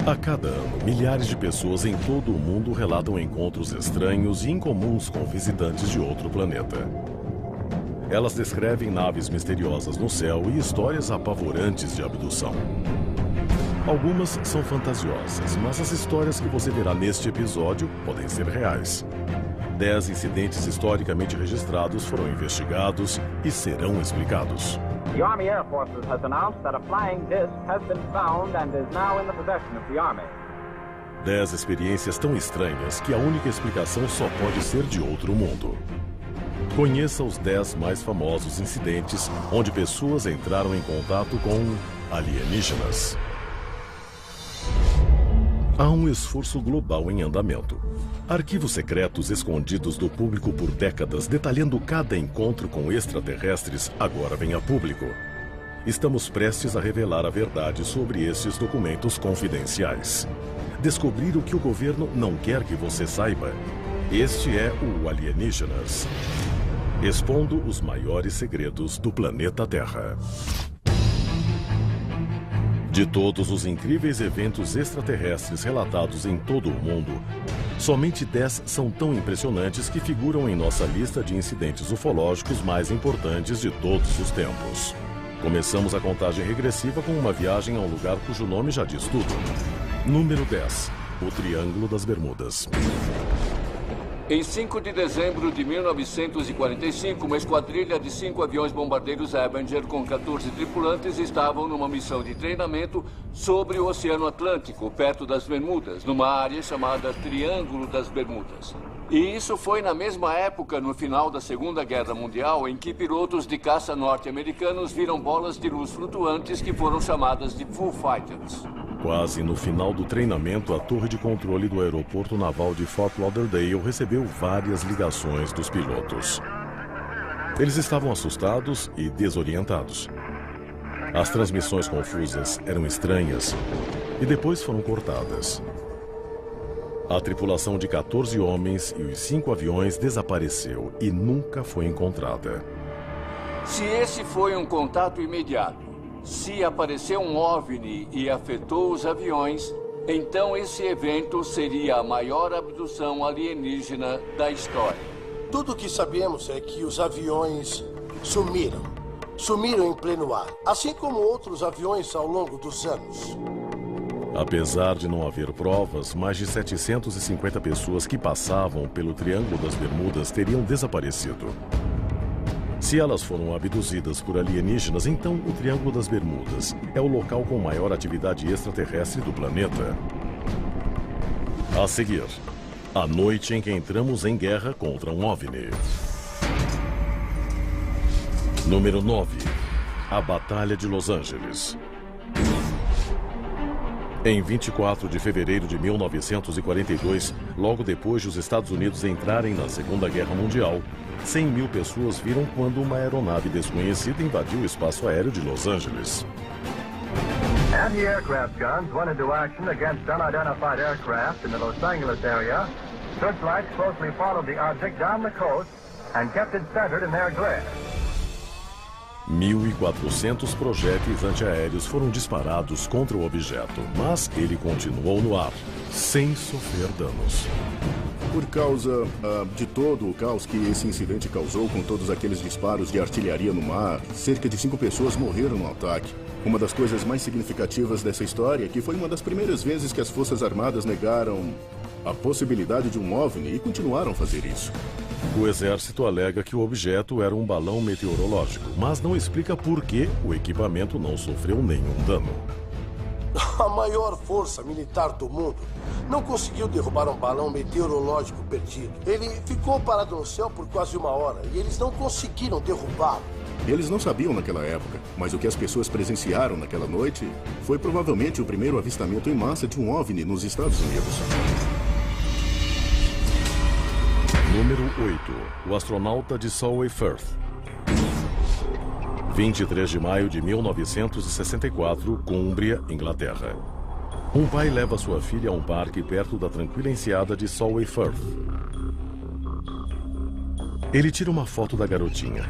A cada ano, milhares de pessoas em todo o mundo relatam encontros estranhos e incomuns com visitantes de outro planeta. Elas descrevem naves misteriosas no céu e histórias apavorantes de abdução. Algumas são fantasiosas, mas as histórias que você verá neste episódio podem ser reais. 10 incidentes historicamente registrados foram investigados e serão explicados. The Army Air Forces has announced that a flying disc has been found and is now in the possession of the Army. 10 experiências tão estranhas que a única explicação só pode ser de outro mundo. Conheça os 10 mais famosos incidentes onde pessoas entraram em contato com alienígenas. Há um esforço global em andamento. Arquivos secretos escondidos do público por décadas, detalhando cada encontro com extraterrestres, agora vêm a público. Estamos prestes a revelar a verdade sobre esses documentos confidenciais. Descobrir o que o governo não quer que você saiba. Este é o Alienígenas, expondo os maiores segredos do planeta Terra. De todos os incríveis eventos extraterrestres relatados em todo o mundo, somente 10 são tão impressionantes que figuram em nossa lista de incidentes ufológicos mais importantes de todos os tempos. Começamos a contagem regressiva com uma viagem a um lugar cujo nome já diz tudo. Número 10. O Triângulo das Bermudas. Em 5 de dezembro de 1945, uma esquadrilha de 5 aviões bombardeiros Avenger com 14 tripulantes estavam numa missão de treinamento sobre o Oceano Atlântico, perto das Bermudas, numa área chamada Triângulo das Bermudas. E isso foi na mesma época, no final da Segunda Guerra Mundial, em que pilotos de caça norte-americanos viram bolas de luz flutuantes que foram chamadas de Foo Fighters. Quase no final do treinamento, a torre de controle do aeroporto naval de Fort Lauderdale recebeu várias ligações dos pilotos. Eles estavam assustados e desorientados. As transmissões confusas eram estranhas e depois foram cortadas. A tripulação de 14 homens e os 5 aviões desapareceu e nunca foi encontrada. Se esse foi um contato imediato, se apareceu um OVNI e afetou os aviões, então esse evento seria a maior abdução alienígena da história. Tudo o que sabemos é que os aviões sumiram. Sumiram em pleno ar, assim como outros aviões ao longo dos anos. Apesar de não haver provas, mais de 750 pessoas que passavam pelo Triângulo das Bermudas teriam desaparecido. Se elas foram abduzidas por alienígenas, então o Triângulo das Bermudas é o local com maior atividade extraterrestre do planeta. A seguir, a noite em que entramos em guerra contra um OVNI. Número 9. A Batalha de Los Angeles. Em 24 de fevereiro de 1942, logo depois de os Estados Unidos entrarem na Segunda Guerra Mundial, 100.000 pessoas viram quando uma aeronave desconhecida invadiu o espaço aéreo de Los Angeles. Anti-aircraft guns went into action against unidentified aircraft in the Los Angeles area. Searchlights closely followed the object down the coast and kept it centered in their glare. 1.400 projéteis antiaéreos foram disparados contra o objeto, mas ele continuou no ar, sem sofrer danos. Por causa de todo o caos que esse incidente causou com todos aqueles disparos de artilharia no mar, cerca de 5 pessoas morreram no ataque. Uma das coisas mais significativas dessa história é que foi uma das primeiras vezes que as Forças Armadas negaram a possibilidade de um OVNI e continuaram a fazer isso. O exército alega que o objeto era um balão meteorológico, mas não explica por que o equipamento não sofreu nenhum dano. A maior força militar do mundo não conseguiu derrubar um balão meteorológico perdido. Ele ficou parado no céu por quase 1 hora e eles não conseguiram derrubá-lo. Eles não sabiam naquela época, mas o que as pessoas presenciaram naquela noite foi provavelmente o primeiro avistamento em massa de um OVNI nos Estados Unidos. Número 8. O astronauta de Solway Firth. 23 de maio de 1964, Cumbria, Inglaterra. Um pai leva sua filha a um parque perto da tranquila enseada de Solway Firth. Ele tira uma foto da garotinha.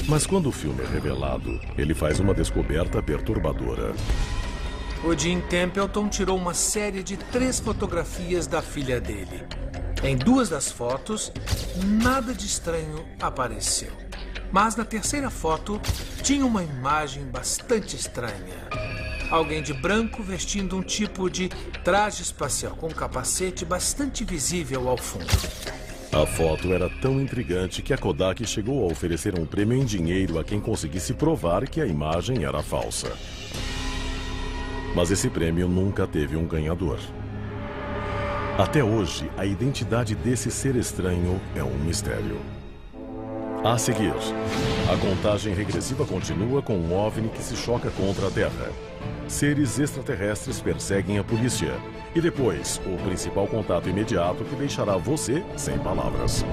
Mas quando o filme é revelado, ele faz uma descoberta perturbadora. o Jim Templeton tirou uma série de 3 fotografias da filha dele. Em 2 das fotos, nada de estranho apareceu. Mas na terceira foto, tinha uma imagem bastante estranha. Alguém de branco vestindo um tipo de traje espacial com um capacete bastante visível ao fundo. A foto era tão intrigante que a Kodak chegou a oferecer um prêmio em dinheiro a quem conseguisse provar que a imagem era falsa. Mas esse prêmio nunca teve um ganhador. Até hoje, a identidade desse ser estranho é um mistério. A seguir, a contagem regressiva continua com um OVNI que se choca contra a Terra. Seres extraterrestres perseguem a polícia. E depois, o principal contato imediato que deixará você sem palavras.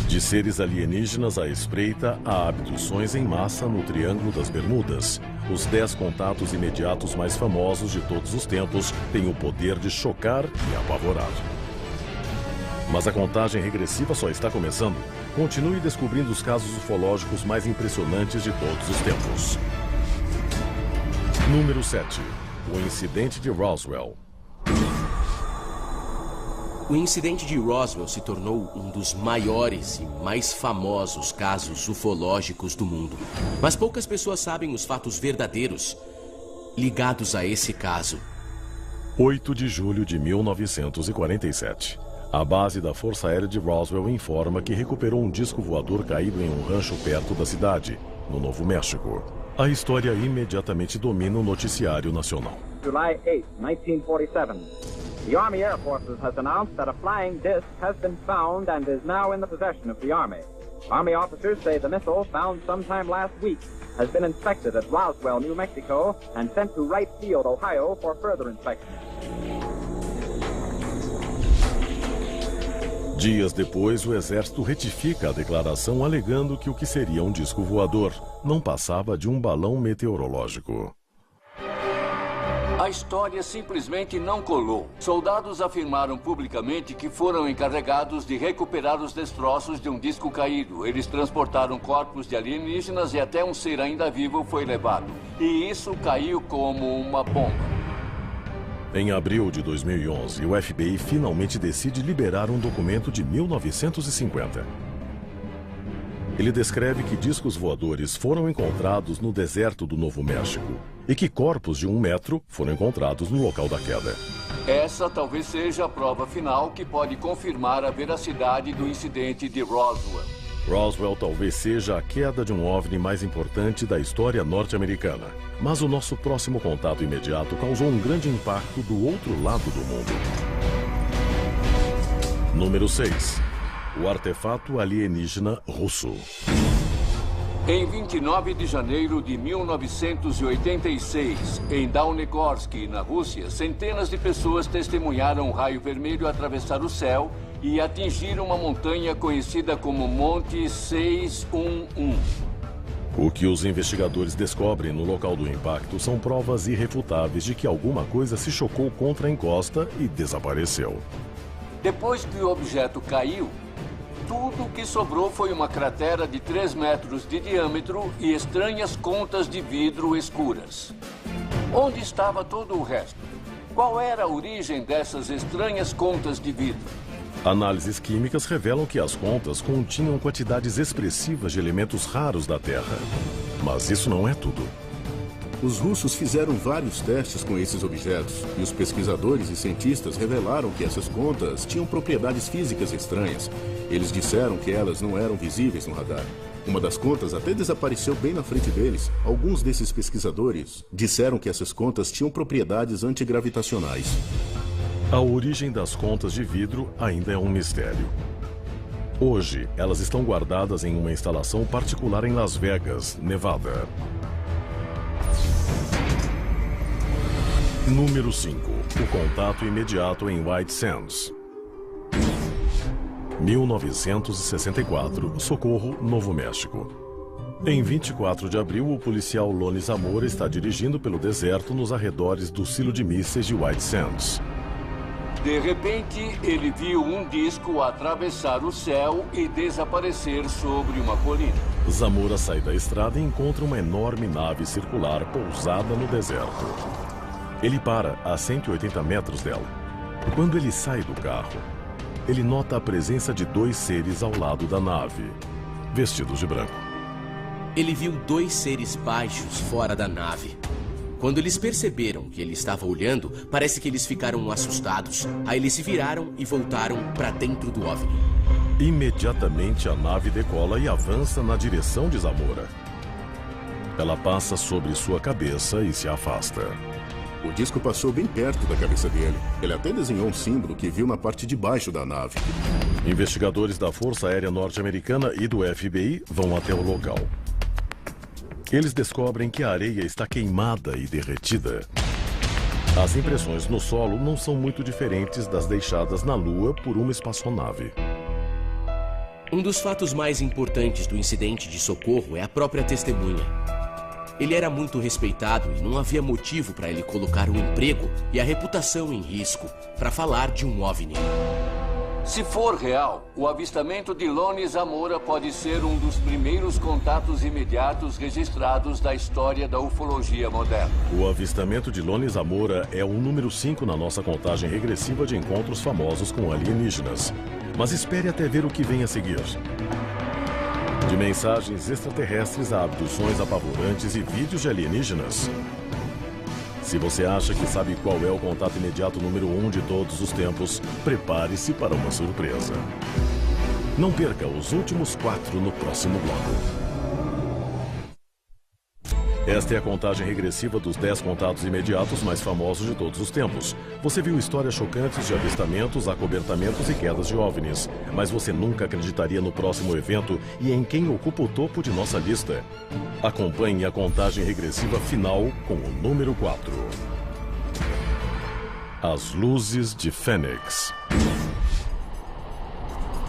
De seres alienígenas à espreita a abduções em massa no Triângulo das Bermudas, os 10 contatos imediatos mais famosos de todos os tempos têm o poder de chocar e apavorar. Mas a contagem regressiva só está começando. Continue descobrindo os casos ufológicos mais impressionantes de todos os tempos. Número 7. O incidente de Roswell. O incidente de Roswell se tornou um dos maiores e mais famosos casos ufológicos do mundo. Mas poucas pessoas sabem os fatos verdadeiros ligados a esse caso. 8 de julho de 1947. A base da Força Aérea de Roswell informa que recuperou um disco voador caído em um rancho perto da cidade, no Novo México. A história imediatamente domina o noticiário nacional. July 8, 1947. The Army Air Forces has announced that a flying disc has been found and is now in the possession of the Army. Army officers say the missile, found sometime last week, has been inspected at Roswell, New Mexico, and sent to Wright Field, Ohio, for further inspection. Dias depois, o exército retifica a declaração alegando que o que seria um disco voador não passava de um balão meteorológico. A história simplesmente não colou. Soldados afirmaram publicamente que foram encarregados de recuperar os destroços de um disco caído. Eles transportaram corpos de alienígenas e até um ser ainda vivo foi levado. E isso caiu como uma bomba. Em abril de 2011, o FBI finalmente decide liberar um documento de 1950. Ele descreve que discos voadores foram encontrados no deserto do Novo México e que corpos de 1 metro foram encontrados no local da queda. Essa talvez seja a prova final que pode confirmar a veracidade do incidente de Roswell. Roswell talvez seja a queda de um OVNI mais importante da história norte-americana. Mas o nosso próximo contato imediato causou um grande impacto do outro lado do mundo. Número 6. O artefato alienígena russo. Em 29 de janeiro de 1986, em Dawnegorsk, na Rússia, centenas de pessoas testemunharam um raio vermelho atravessar o céu e atingir uma montanha conhecida como Monte 611. O que os investigadores descobrem no local do impacto são provas irrefutáveis de que alguma coisa se chocou contra a encosta e desapareceu. Depois que o objeto caiu, tudo o que sobrou foi uma cratera de 3 metros de diâmetro e estranhas contas de vidro escuras. Onde estava todo o resto? Qual era a origem dessas estranhas contas de vidro? Análises químicas revelam que as contas continham quantidades expressivas de elementos raros da Terra. Mas isso não é tudo. Os russos fizeram vários testes com esses objetos e os pesquisadores e cientistas revelaram que essas contas tinham propriedades físicas estranhas. Eles disseram que elas não eram visíveis no radar. Uma das contas até desapareceu bem na frente deles. Alguns desses pesquisadores disseram que essas contas tinham propriedades antigravitacionais. A origem das contas de vidro ainda é um mistério. Hoje, elas estão guardadas em uma instalação particular em Las Vegas, Nevada. Número 5. O contato imediato em White Sands. 1964, Socorro, Novo México. Em 24 de abril, o policial Lone Zamora está dirigindo pelo deserto nos arredores do silo de mísseis de White Sands. De repente, ele viu um disco atravessar o céu e desaparecer sobre uma colina. Zamora sai da estrada e encontra uma enorme nave circular pousada no deserto. Ele para a 180 metros dela. Quando ele sai do carro, ele nota a presença de 2 seres ao lado da nave, vestidos de branco. Ele viu 2 seres baixos fora da nave. Quando eles perceberam que ele estava olhando, parece que eles ficaram assustados. Aí eles se viraram e voltaram para dentro do OVNI. Imediatamente a nave decola e avança na direção de Zamora. Ela passa sobre sua cabeça e se afasta. O disco passou bem perto da cabeça dele. Ele até desenhou um símbolo que viu na parte de baixo da nave. Investigadores da Força Aérea Norte-Americana e do FBI vão até o local. Eles descobrem que a areia está queimada e derretida. As impressões no solo não são muito diferentes das deixadas na Lua por uma espaçonave. Um dos fatos mais importantes do incidente de socorro é a própria testemunha. Ele era muito respeitado e não havia motivo para ele colocar o emprego e a reputação em risco para falar de um OVNI. Se for real, o avistamento de Lonnie Zamora pode ser um dos primeiros contatos imediatos registrados da história da ufologia moderna. O avistamento de Lonnie Zamora é o número 5 na nossa contagem regressiva de encontros famosos com alienígenas. Mas espere até ver o que vem a seguir. De mensagens extraterrestres a abduções apavorantes e vídeos de alienígenas. Se você acha que sabe qual é o contato imediato número 1 de todos os tempos, prepare-se para uma surpresa. Não perca os últimos 4 no próximo bloco. Esta é a contagem regressiva dos 10 contatos imediatos mais famosos de todos os tempos. Você viu histórias chocantes de avistamentos, acobertamentos e quedas de OVNIs. Mas você nunca acreditaria no próximo evento e em quem ocupa o topo de nossa lista. Acompanhe a contagem regressiva final com o número 4. As Luzes de Fênix.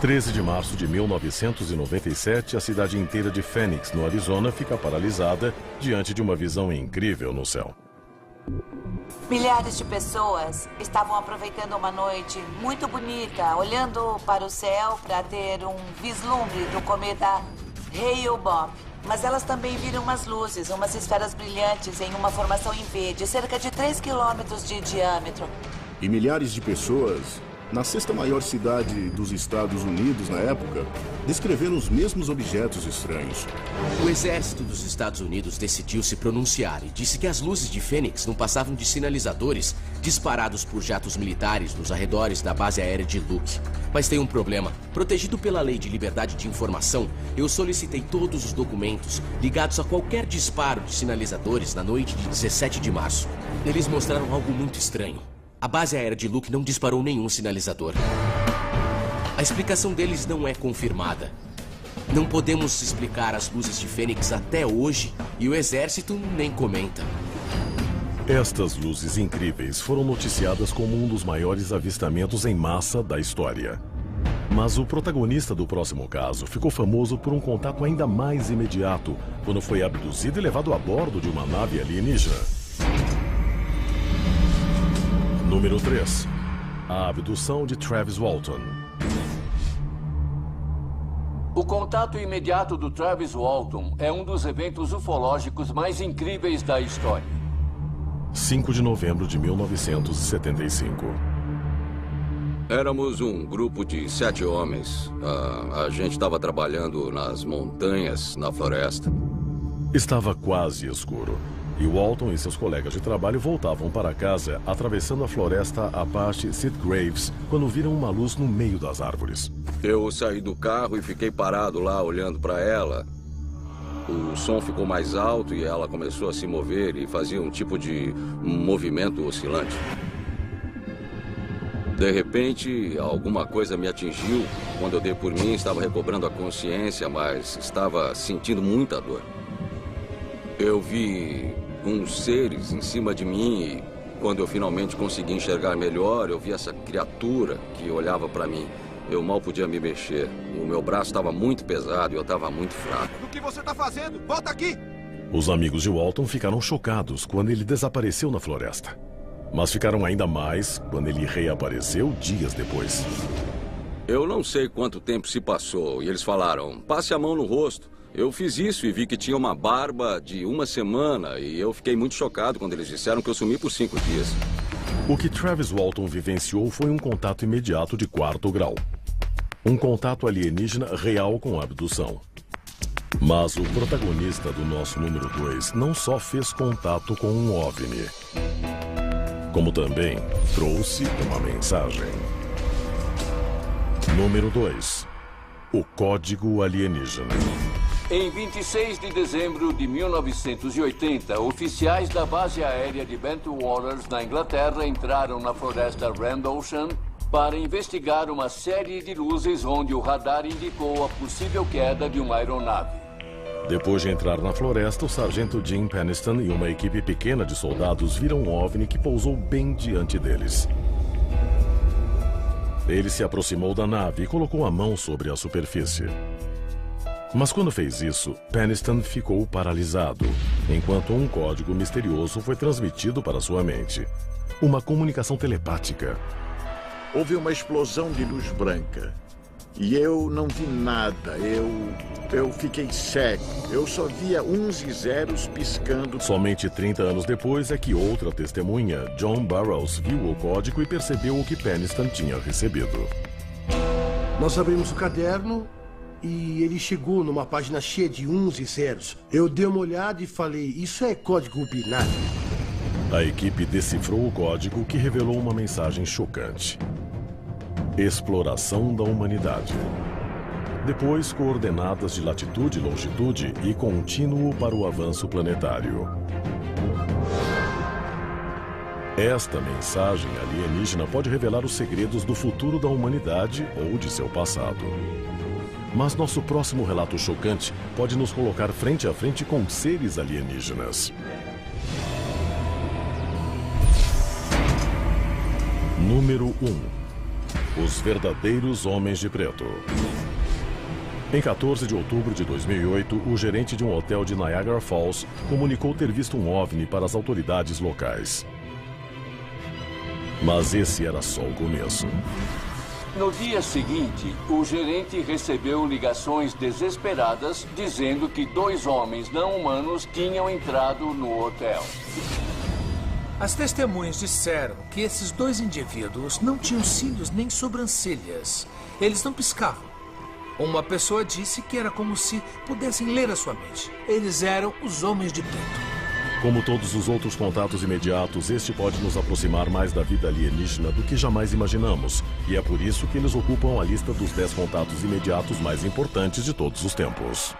13 de março de 1997, a cidade inteira de Phoenix, no Arizona, fica paralisada diante de uma visão incrível no céu. Milhares de pessoas estavam aproveitando uma noite muito bonita, olhando para o céu para ter um vislumbre do cometa Hale-Bopp. Mas elas também viram umas luzes, umas esferas brilhantes em uma formação em V, de cerca de 3 quilômetros de diâmetro. E milhares de pessoas, na 6ª maior cidade dos Estados Unidos na época, descreveram os mesmos objetos estranhos. O exército dos Estados Unidos decidiu se pronunciar e disse que as luzes de Fênix não passavam de sinalizadores disparados por jatos militares nos arredores da base aérea de Luke. Mas tem um problema. Protegido pela Lei de Liberdade de Informação, eu solicitei todos os documentos ligados a qualquer disparo de sinalizadores na noite de 17 de março. Eles mostraram algo muito estranho. A base aérea de Luke não disparou nenhum sinalizador. A explicação deles não é confirmada. Não podemos explicar as luzes de Fênix até hoje e o exército nem comenta. Estas luzes incríveis foram noticiadas como um dos maiores avistamentos em massa da história. Mas o protagonista do próximo caso ficou famoso por um contato ainda mais imediato, quando foi abduzido e levado a bordo de uma nave alienígena. Número 3. A abdução de Travis Walton. O contato imediato do Travis Walton é um dos eventos ufológicos mais incríveis da história. 5 de novembro de 1975. Éramos um grupo de 7 homens. A gente estava trabalhando nas montanhas, na floresta. Estava quase escuro. E Walton e seus colegas de trabalho voltavam para casa, atravessando a floresta Apache Sitgraves, quando viram uma luz no meio das árvores. Eu saí do carro e fiquei parado lá, olhando para ela. O som ficou mais alto e ela começou a se mover e fazia um tipo de movimento oscilante. De repente, alguma coisa me atingiu. Quando eu dei por mim, estava recobrando a consciência, mas estava sentindo muita dor. Eu vi uns seres em cima de mim e quando eu finalmente consegui enxergar melhor, eu vi essa criatura que olhava para mim. Eu mal podia me mexer. O meu braço estava muito pesado e eu estava muito fraco. O que você está fazendo? Volta aqui! Os amigos de Walton ficaram chocados quando ele desapareceu na floresta. Mas ficaram ainda mais quando ele reapareceu dias depois. Eu não sei quanto tempo se passou e eles falaram, passe a mão no rosto. Eu fiz isso e vi que tinha uma barba de 1 semana e eu fiquei muito chocado quando eles disseram que eu sumi por 5 dias. O que Travis Walton vivenciou foi um contato imediato de 4º grau. Um contato alienígena real com a abdução. Mas o protagonista do nosso número 2 não só fez contato com um OVNI, como também trouxe uma mensagem. Número 2. O Código Alienígena. Em 26 de dezembro de 1980, oficiais da base aérea de Bentwaters, na Inglaterra, entraram na floresta Rendlesham para investigar uma série de luzes onde o radar indicou a possível queda de uma aeronave. Depois de entrar na floresta, o sargento Jim Penniston e uma equipe pequena de soldados viram um OVNI que pousou bem diante deles. Ele se aproximou da nave e colocou a mão sobre a superfície. Mas quando fez isso, Penniston ficou paralisado, enquanto um código misterioso foi transmitido para sua mente. Uma comunicação telepática. Houve uma explosão de luz branca. E eu não vi nada. Eu fiquei cego. Eu só via uns e zeros piscando. Somente 30 anos depois é que outra testemunha, John Burroughs, viu o código e percebeu o que Penniston tinha recebido. Nós abrimos o caderno e ele chegou numa página cheia de uns e zeros. Eu dei uma olhada e falei, isso é código binário. A equipe decifrou o código que revelou uma mensagem chocante. Exploração da humanidade. Depois, coordenadas de latitude e longitude e contínuo para o avanço planetário. Esta mensagem alienígena pode revelar os segredos do futuro da humanidade ou de seu passado. Mas nosso próximo relato chocante pode nos colocar frente a frente com seres alienígenas. Número 1. Os verdadeiros homens de preto. Em 14 de outubro de 2008, o gerente de um hotel de Niagara Falls comunicou ter visto um OVNI para as autoridades locais. Mas esse era só o começo. No dia seguinte, o gerente recebeu ligações desesperadas dizendo que 2 homens não humanos tinham entrado no hotel. As testemunhas disseram que esses 2 indivíduos não tinham cílios nem sobrancelhas. Eles não piscavam. Uma pessoa disse que era como se pudessem ler a sua mente. Eles eram os homens de preto. Como todos os outros contatos imediatos, este pode nos aproximar mais da vida alienígena do que jamais imaginamos. E é por isso que eles ocupam a lista dos 10 contatos imediatos mais importantes de todos os tempos.